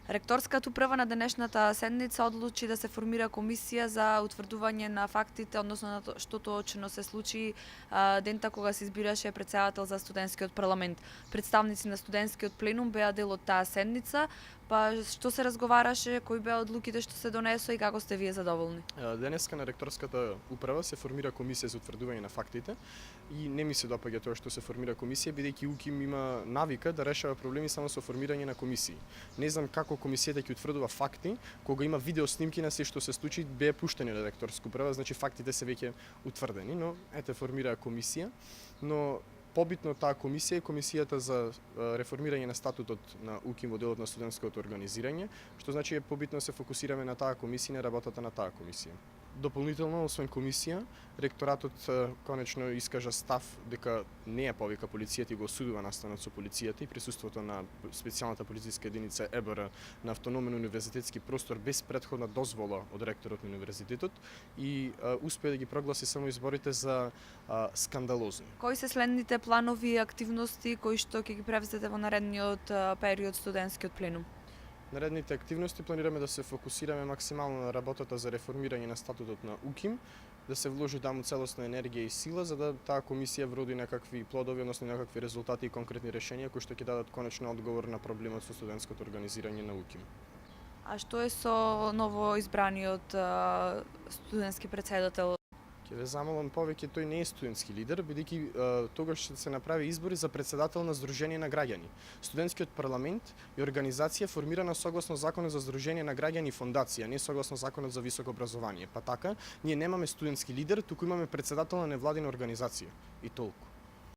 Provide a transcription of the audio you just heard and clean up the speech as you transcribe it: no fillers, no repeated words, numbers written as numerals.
Ректорската управа на денешната седница одлучи да се формира комисија за утврдување на фактите, односно на што точно се случи дента кога се избираше претседател за студентскиот парламент. Представници на студентскиот пленум беа дел од таа седница, па што се разговараше, кои беа одлуките што се донесоа и како сте вие задоволни? Денеска на ректорската управа се формира комисија за утврдување на фактите и не ми се допаѓа тоа што се формира комисија, бидејќи УКИМ има навика да решава проблеми само со формирање на комисии. Не знам како комисијата ќе утврдува факти кога има видео снимки на се што се случи, беа пуштени на ректорска управа, значи фактите се веќе утврдени, но ете формираа комисија, но побитно таа комисија е комисијата за реформирање на статутот на УКИМ во делот на студентското организирање, што значи е побитно се фокусираме на таа комисија и на работата на таа комисија. Дополнително, освен комисија, ректоратот конечно искажа став дека не ја повика полицијата и го осудува настанот со полицијата и присуството на специјалната полициска единица ЕБР на автономен универзитетски простор без претходна дозвола од ректорот на универзитетот и успеа да ги прогласи само изборите за скандалозни. Кои се следните планови и активности кои што ќе ги превзете во наредниот период студентскиот пленум? Наредните активности планираме да се фокусираме максимално на работата за реформирање на статутот на УКИМ, да се вложи таму целосна енергија и сила за да таа комисија вроди некакви плодови, односно некакви резултати и конкретни решенија кои што ќе дадат конечно одговор на проблемот со студентското организирање на УКИМ. А што е со ново избраниот студентски претседател? Ќе ве замолам повеќе, тој не е студентски лидер, бидејќи тогаш ќе се направи избори за претседател на Сдружение на граѓани. Студентскиот парламент е организација формирана согласно Законот за Сдружение на граѓани и фондација, не согласно Законот за високо образование. Па така, ние немаме студентски лидер, туку имаме претседател на невладина организација. И толку.